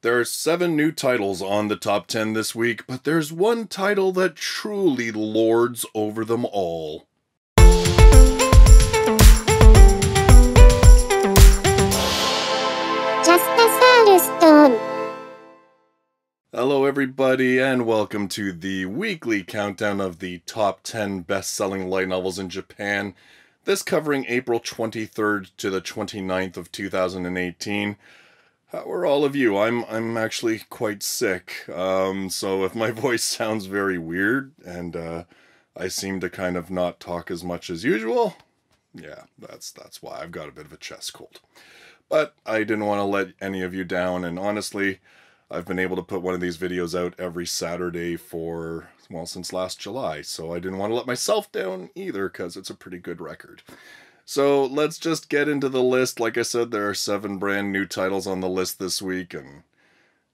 There are 7 new titles on the top 10 this week, but there's one title that truly lords over them all. Hello everybody, and welcome to the weekly countdown of the top 10 best-selling light novels in Japan, this covering April 23rd to the 29th of 2018. How are all of you? I'm actually quite sick, so if my voice sounds very weird, and I seem to kind of not talk as much as usual, yeah, that's why. I've got a bit of a chest cold. But I didn't want to let any of you down, and honestly, I've been able to put one of these videos out every Saturday for, well, since last July, so I didn't want to let myself down either, because it's a pretty good record. So let's just get into the list. Like I said, there are 7 brand new titles on the list this week, and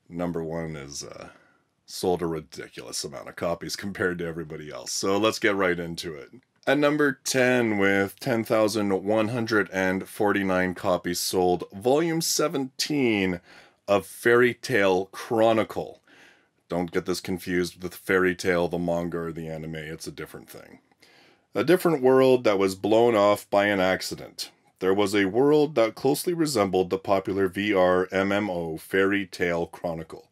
number 1 is sold a ridiculous amount of copies compared to everybody else. So let's get right into it. At number 10, with 10,149 copies sold, Volume 17 of Fairytale Chronicle. Don't get this confused with Fairytale, the manga, or the anime. It's a different thing. A different world that was blown off by an accident. There was a world that closely resembled the popular VR MMO Fairytale Chronicle.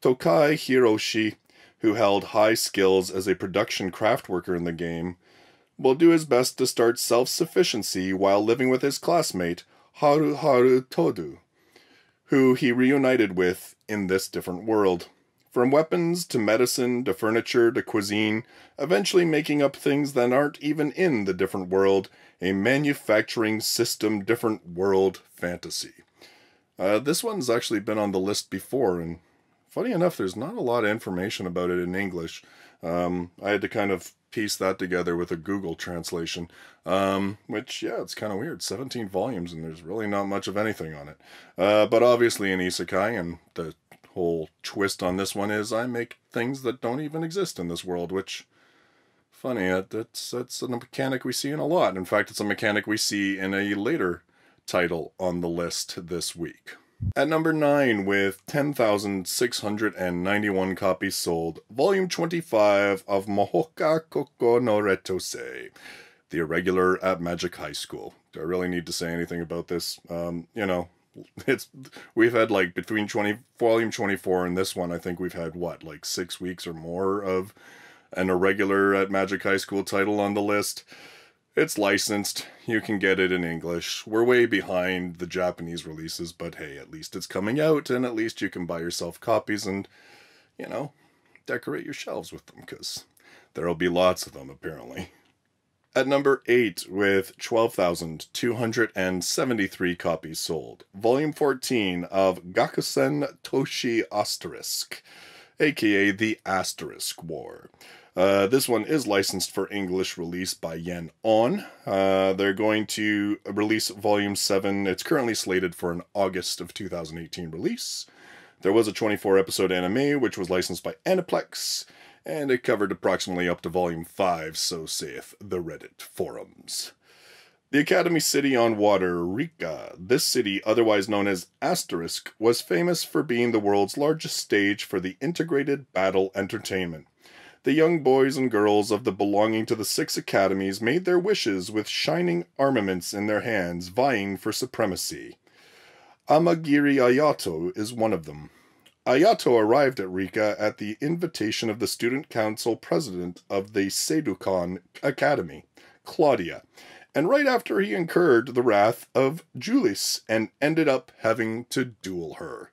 Tokai Hiroshi, who held high skills as a production craft worker in the game, will do his best to start self-sufficiency while living with his classmate Haru Todu, who he reunited with in this different world. From weapons, to medicine, to furniture, to cuisine, eventually making up things that aren't even in the different world, a manufacturing system different world fantasy. This one's actually been on the list before, and funny enough, there's not a lot of information about it in English. I had to kind of piece that together with a Google translation, which, yeah, it's kind of weird. 17 volumes, and there's really not much of anything on it. But obviously an Isekai, and the whole twist on this one is I make things that don't even exist in this world, which, funny, that's a mechanic we see in a lot. In fact, it's a mechanic we see in a later title on the list this week. At number 9, with 10,691 copies sold, Volume 25 of Mahouka Koko no Rettousei, The Irregular at Magic High School. Do I really need to say anything about this? We've had, like, between Volume 24 and this one, I think we've had, what, like 6 weeks or more of an Irregular at Magic High School title on the list. It's licensed. You can get it in English. We're way behind the Japanese releases, but hey, at least it's coming out, and at least you can buy yourself copies and, decorate your shelves with them, because there'll be lots of them, apparently. At number 8, with 12,273 copies sold, Volume 14 of Gakusen Toshi Asterisk, aka the Asterisk War. This one is licensed for English release by Yen On. They're going to release Volume 7. It's currently slated for an August of 2018 release. There was a 24-episode anime, which was licensed by Aniplex, and it covered approximately up to Volume 5, so saith the Reddit forums. The Academy City on Water, Rika. This city, otherwise known as Asterisk, was famous for being the world's largest stage for the integrated battle entertainment. The young boys and girls of the belonging to the 6 academies made their wishes with shining armaments in their hands, vying for supremacy. Amagiri Ayato is one of them. Ayato arrived at Rika at the invitation of the student council president of the Seidoukan Academy, Claudia, and right after he incurred the wrath of Julis and ended up having to duel her.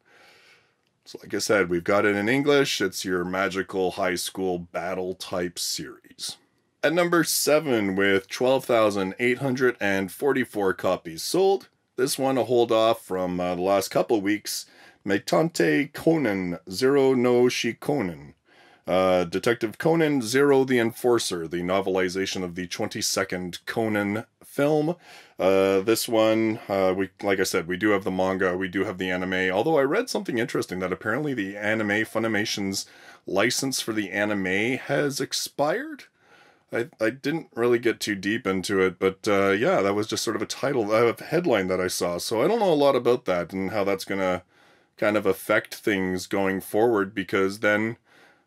So like I said, we've got it in English. It's your magical high school battle type series. At number 7, with 12,844 copies sold, this one a hold off from the last couple weeks, Meitantei Conan Zero no Shikkounin. Detective Conan Zero the Enforcer, the novelization of the 22nd Conan film. This one, like I said, we do have the manga, we do have the anime, although I read something interesting that apparently the anime Funimation's license for the anime has expired. I didn't really get too deep into it, but yeah, that was just sort of a headline that I saw, so I don't know a lot about that and how that's gonna kind of affect things going forward, because then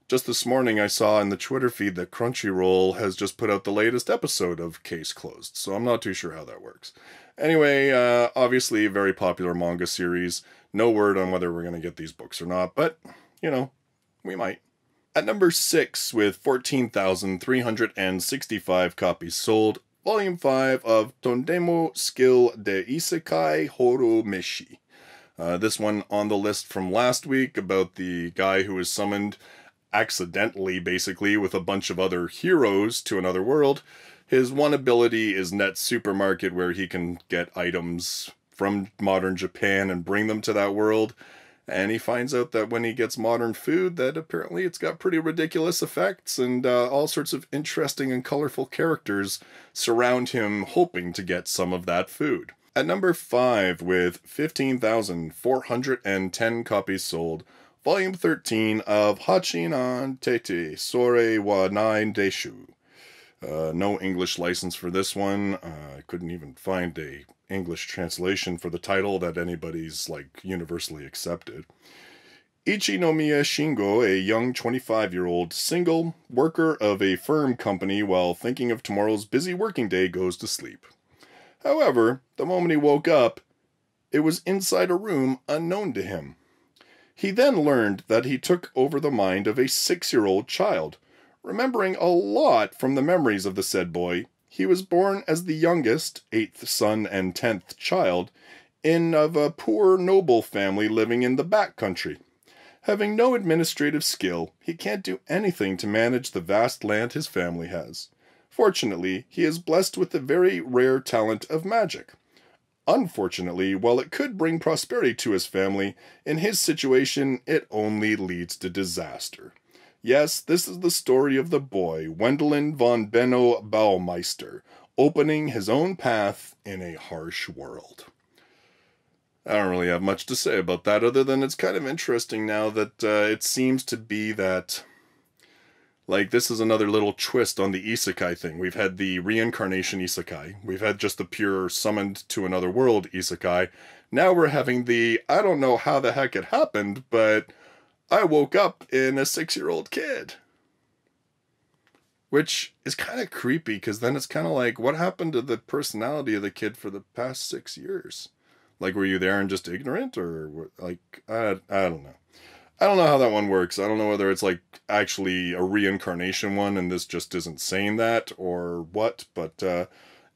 just this morning I saw in the Twitter feed that Crunchyroll has just put out the latest episode of Case Closed, so I'm not too sure how that works. Anyway, obviously a very popular manga series. No word on whether we're going to get these books or not, but, we might. At number 6, with 14,365 copies sold, Volume 5 of Tondemo Skill de Isekai Hourou Meshi. This one on the list from last week about the guy who was summoned accidentally, basically, with a bunch of other heroes to another world. His one ability is Net Supermarket, where he can get items from modern Japan and bring them to that world. And he finds out that when he gets modern food, that apparently it's got pretty ridiculous effects, and all sorts of interesting and colorful characters surround him hoping to get some of that food. At number 5, with 15,410 copies sold, Volume 13 of Hachi-nan Tete Sore wa Nai Deshu. No English license for this one. I couldn't even find a English translation for the title that anybody's, universally accepted. Ichinomiya Shingo, a young 25-year-old single worker of a firm company, while thinking of tomorrow's busy working day, goes to sleep. However, the moment he woke up, it was inside a room unknown to him. He then learned that he took over the mind of a 6-year-old child. Remembering a lot from the memories of the said boy, he was born as the youngest, 8th son and 10th child, of a poor noble family living in the back country. Having no administrative skill, he can't do anything to manage the vast land his family has. Fortunately, he is blessed with the very rare talent of magic. Unfortunately, while it could bring prosperity to his family, in his situation it only leads to disaster. Yes, this is the story of the boy, Wendelin von Benno Baumeister, opening his own path in a harsh world. I don't really have much to say about that, other than it's kind of interesting now that it seems to be that, this is another little twist on the Isekai thing. We've had the reincarnation Isekai. We've had just the pure summoned to another world Isekai. Now we're having the, I don't know how the heck it happened, but I woke up in a 6-year-old kid. Which is kind of creepy, because then it's kind of like, what happened to the personality of the kid for the past 6 years? Were you there and just ignorant? Or, I don't know. I don't know how that one works. I don't know whether it's, actually a reincarnation one, and this just isn't saying that, or what. But,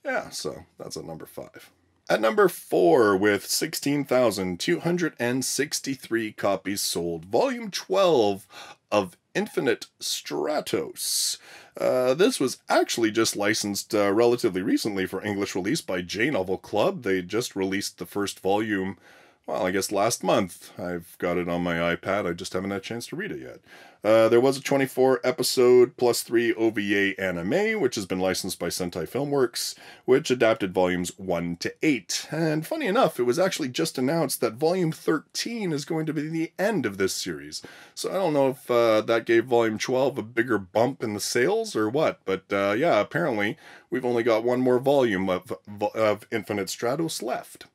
yeah, so that's at number 5. At number 4, with 16,263 copies sold, Volume 12 of Infinite Stratos. This was actually just licensed relatively recently for English release by J-Novel Club. They just released the first volume, well, I guess last month. I've got it on my iPad. I just haven't had a chance to read it yet. There was a 24-episode plus 3 OVA anime, which has been licensed by Sentai Filmworks, which adapted volumes 1 to 8. And funny enough, it was actually just announced that volume 13 is going to be the end of this series. So I don't know if that gave volume 12 a bigger bump in the sales or what, but yeah, apparently we've only got one more volume of Infinite Stratos left.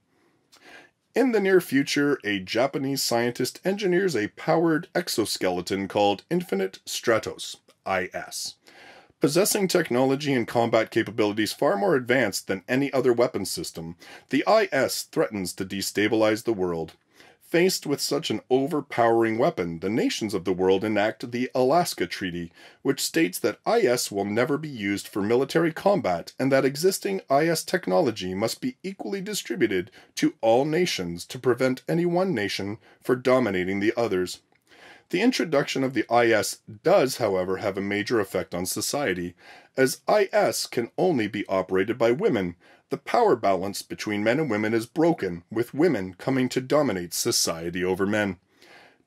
In the near future, a Japanese scientist engineers a powered exoskeleton called Infinite Stratos, IS. Possessing technology and combat capabilities far more advanced than any other weapon system, the IS threatens to destabilize the world. Faced with such an overpowering weapon, the nations of the world enact the Alaska Treaty, which states that IS will never be used for military combat and that existing IS technology must be equally distributed to all nations to prevent any one nation from dominating the others. The introduction of the IS does, however, have a major effect on society, as IS can only be operated by women. The power balance between men and women is broken, with women coming to dominate society over men.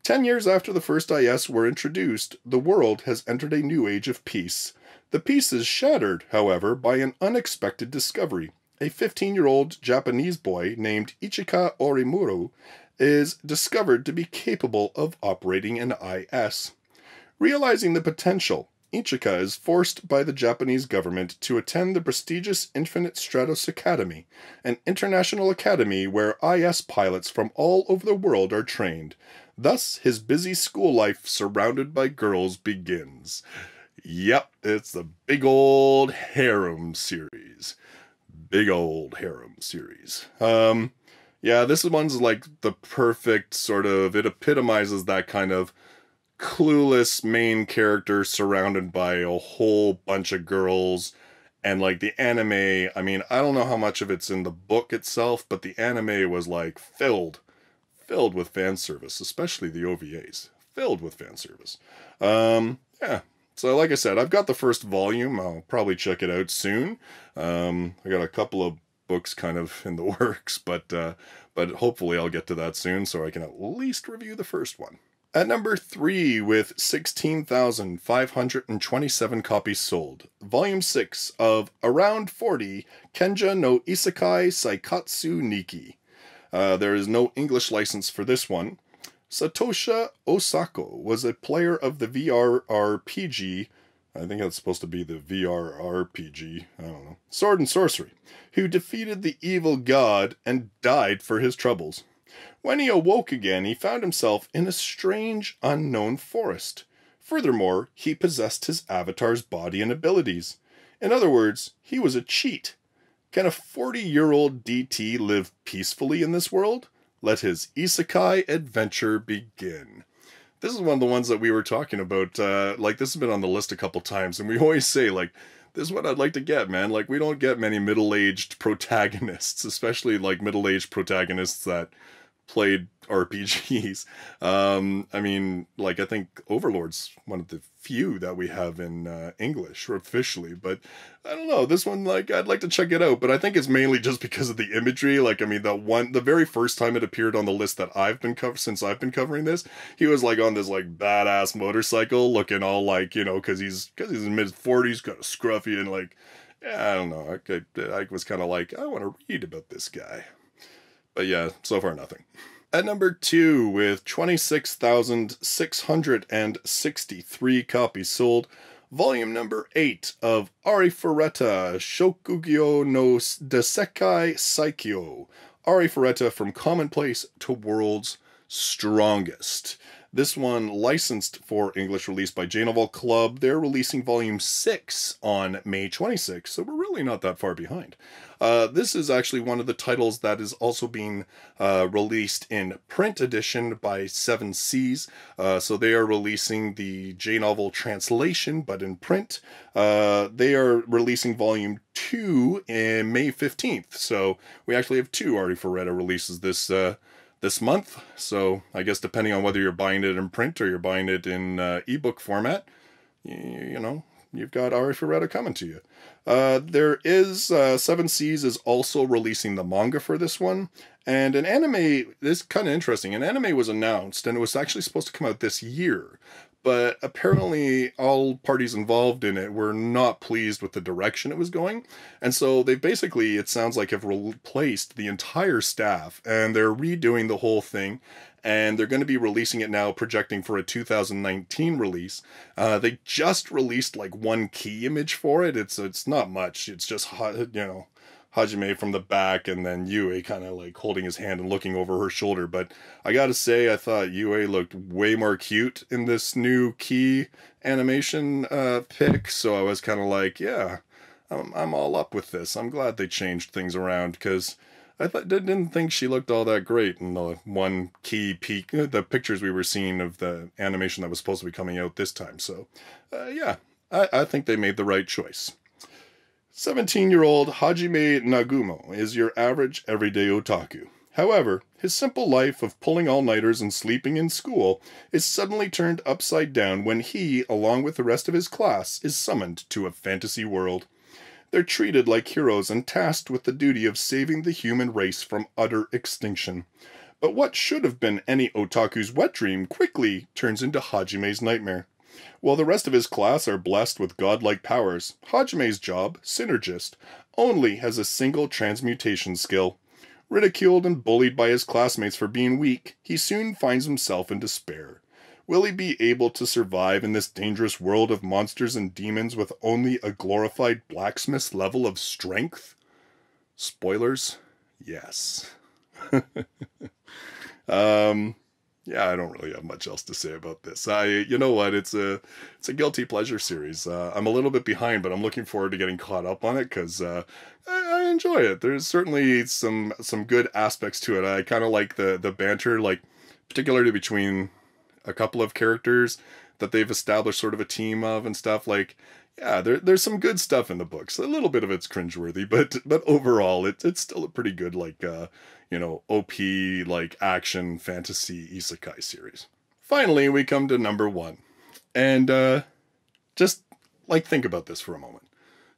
10 years after the first IS were introduced, the world has entered a new age of peace. The peace is shattered, however, by an unexpected discovery. A 15-year-old Japanese boy named Ichika Orimuro is discovered to be capable of operating an IS. Realizing the potential, Ichika is forced by the Japanese government to attend the prestigious Infinite Stratos Academy, an international academy where IS pilots from all over the world are trained. Thus, his busy school life surrounded by girls begins. Yep, it's the big old harem series. Big old harem series. Yeah, this one's like the perfect sort of, it epitomizes that kind of clueless main character surrounded by a whole bunch of girls. And like the anime, I mean, I don't know how much of it's in the book itself, but the anime was like filled with fan service, especially the OVAs. Filled with fan service. Yeah. So like I said, I've got the first volume. I'll probably check it out soon. I got a couple of books kind of in the works, but hopefully I'll get to that soon so I can at least review the first one. At number 3, with 16,527 copies sold, Volume 6 of Around 40 Kenja no Isekai Seikatsu Nikki. There is no English license for this one. Satoshi Osako was a player of the VR RPG, I think that's supposed to be the VR RPG, I don't know, Sword and Sorcery, who defeated the evil god and died for his troubles. When he awoke again, he found himself in a strange, unknown forest. Furthermore, he possessed his avatar's body and abilities. In other words, he was a cheat. Can a 40-year-old DT live peacefully in this world? Let his isekai adventure begin. This is one of the ones that we were talking about, like this has been on the list a couple times, and we always say, like, this is what I'd like to get, man. Like, we don't get many middle-aged protagonists, especially, like, middle-aged protagonists that played RPGs. I mean, like, I think Overlord's one of the few that we have in English officially, but I don't know, this one, like, I'd like to check it out, but I think it's mainly just because of the imagery. Like, I mean, the very first time it appeared on the list that I've been since I've been covering this, he was like on this like badass motorcycle, looking all like, you know, because he's in mid-40s, got a scruffy, and like, yeah, I don't know, I was kind of like, I want to read about this guy. But yeah, so far nothing. At number 2, with 26,663 copies sold, volume number 8 of Arifureta Shokugyou no Desekai Saikyou. Arifureta from Commonplace to World's Strongest. This one licensed for English release by J-Novel Club. They're releasing volume 6 on May 26th, so we're really not that far behind. This is actually one of the titles that is also being released in print edition by 7 Seas. So they are releasing the J-Novel translation, but in print. They are releasing volume 2 in May 15th. So we actually have 2 Arifureta releases this month. So I guess depending on whether you're buying it in print or you're buying it in ebook format, you know, you've got Arifureta coming to you. There is 7 Seas is also releasing the manga for this one. And an anime, this is kind of interesting. An anime was announced, and it was actually supposed to come out this year. But apparently all parties involved in it were not pleased with the direction it was going. And so they basically, it sounds like, have replaced the entire staff, and they're redoing the whole thing. And they're going to be releasing it now, projecting for a 2019 release. They just released like one key image for it. It's not much. It's just, you know, Hajime from the back, and then Yue kind of like holding his hand and looking over her shoulder. But I gotta say, I thought Yue looked way more cute in this new key animation pic. So I was kind of like, yeah, I'm all up with this. I'm glad they changed things around, because I didn't think she looked all that great in the one key peek, the pictures we were seeing of the animation that was supposed to be coming out this time. So, yeah, I think they made the right choice. 17-year-old Hajime Nagumo is your average everyday otaku. However, his simple life of pulling all-nighters and sleeping in school is suddenly turned upside down when he, along with the rest of his class, is summoned to a fantasy world. They're treated like heroes and tasked with the duty of saving the human race from utter extinction. But what should have been any otaku's wet dream quickly turns into Hajime's nightmare. While the rest of his class are blessed with godlike powers, Hajime's job, Synergist, only has a single transmutation skill. Ridiculed and bullied by his classmates for being weak, he soon finds himself in despair. Will he be able to survive in this dangerous world of monsters and demons with only a glorified blacksmith's level of strength? Spoilers? Yes. Yeah, I don't really have much else to say about this. You know what? It's a guilty pleasure series. I'm a little bit behind, but I'm looking forward to getting caught up on it because I enjoy it. There's certainly some good aspects to it. I kind of like the banter, like particularly between a couple of characters that they've established sort of a team of and stuff. Like, yeah, there's some good stuff in the books. A little bit of it's cringeworthy, but overall, it's still a pretty good, like, you know, OP, like, action, fantasy, isekai series. Finally, we come to number 1. And, just, like, think about this for a moment.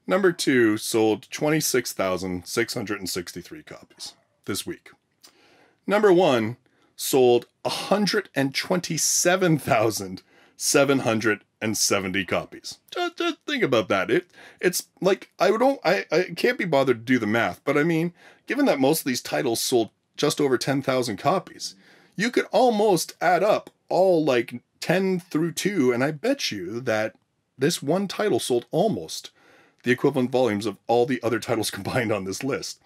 Number 2 sold 26,663 copies this week. Number 1 sold 127,770 copies. Just think about that. It's like, I can't be bothered to do the math, but I mean, given that most of these titles sold just over 10,000 copies, you could almost add up all like 10 through 2, and I bet you that this one title sold almost the equivalent volumes of all the other titles combined on this list.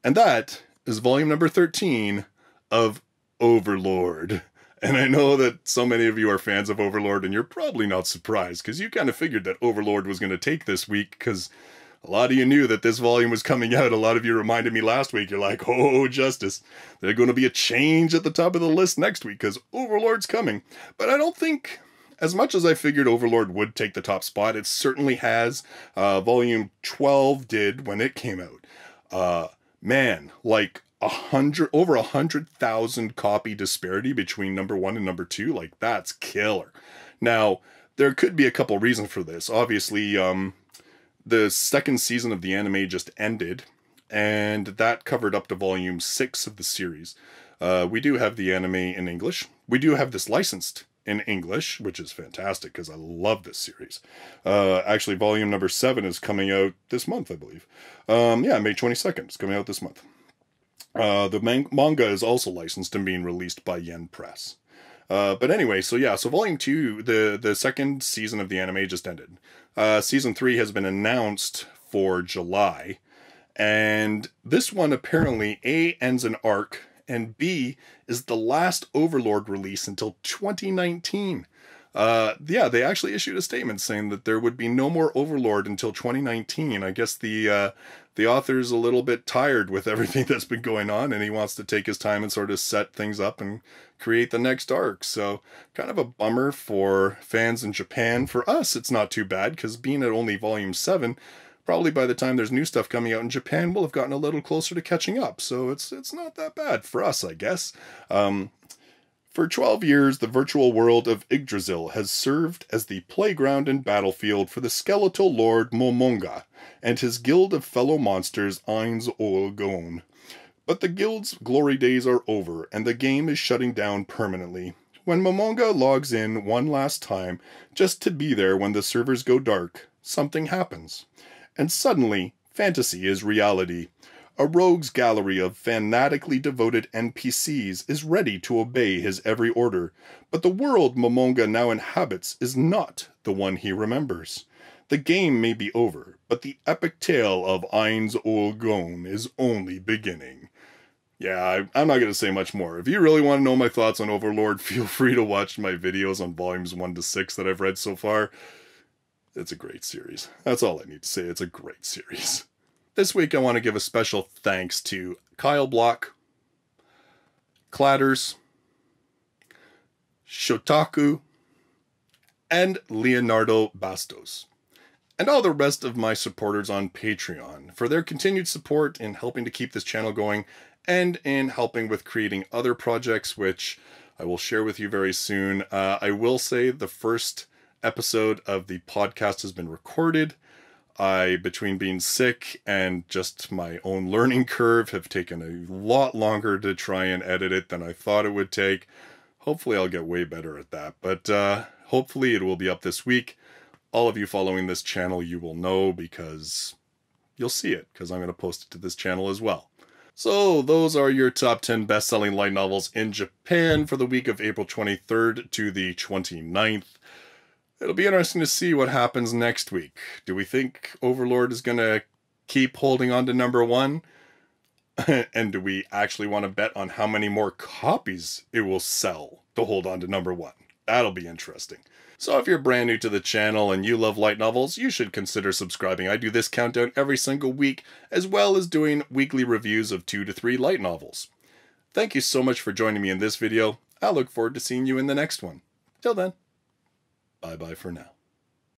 And that is volume number 13 of Overlord. And I know that so many of you are fans of Overlord, and you're probably not surprised, because you kind of figured that Overlord was going to take this week, because a lot of you knew that this volume was coming out. A lot of you reminded me last week, you're like, oh, Justus, there's going to be a change at the top of the list next week, because Overlord's coming. But I don't think, as much as I figured Overlord would take the top spot, it certainly has. Volume 12 did when it came out. Man, like, over 100,000 copy disparity between number 1 and number 2. Like, that's killer. Now, there could be a couple reasons for this. Obviously, the second season of the anime just ended, and that covered up to volume 6 of the series. We do have the anime in English. We do have this licensed in English, which is fantastic because I love this series. Actually, volume number 7 is coming out this month, I believe. Yeah, May 22nd. It's coming out this month. The manga is also licensed and being released by Yen Press. But anyway, so yeah, so volume 2, the second season of the anime just ended. Season 3 has been announced for July, and this one apparently A, ends an arc, and B, is the last Overlord release until 2019. Yeah, they actually issued a statement saying that there would be no more Overlord until 2019. I guess the author's a little bit tired with everything that's been going on, and he wants to take his time and sort of set things up and create the next arc. So kind of a bummer for fans in Japan. For us, it's not too bad, because being at only volume 7, probably by the time there's new stuff coming out in Japan, we'll have gotten a little closer to catching up. So it's not that bad for us, I guess. For 12 years, the virtual world of Yggdrasil has served as the playground and battlefield for the skeletal lord Momonga and his guild of fellow monsters Ainz Ol Gon. But the guild's glory days are over, and the game is shutting down permanently. When Momonga logs in one last time, just to be there when the servers go dark, something happens. And suddenly, fantasy is reality. A rogues gallery of fanatically devoted NPCs is ready to obey his every order, but the world Momonga now inhabits is not the one he remembers. The game may be over, but the epic tale of Ainz Ol Gon is only beginning. Yeah, I'm not going to say much more. If you really want to know my thoughts on Overlord, feel free to watch my videos on volumes 1 to 6 that I've read so far. It's a great series. That's all I need to say. It's a great series. This week I want to give a special thanks to Kyle Block, Clatters, Shotaku, and Leonardo Bastos, and all the rest of my supporters on Patreon for their continued support in helping to keep this channel going and in helping with creating other projects, which I will share with you very soon. I will say the first episode of the podcast has been recorded. Between being sick and just my own learning curve, have taken a lot longer to try and edit it than I thought it would take. Hopefully I'll get way better at that, but hopefully it will be up this week. All of you following this channel, you will know, because you'll see it, because I'm going to post it to this channel as well. So those are your top 10 best-selling light novels in Japan for the week of April 23rd to the 29th. It'll be interesting to see what happens next week. Do we think Overlord is going to keep holding on to number 1? And do we actually want to bet on how many more copies it will sell to hold on to number 1? That'll be interesting. So if you're brand new to the channel and you love light novels, you should consider subscribing. I do this countdown every single week, as well as doing weekly reviews of 2 to 3 light novels. Thank you so much for joining me in this video. I look forward to seeing you in the next one. Till then, bye-bye for now.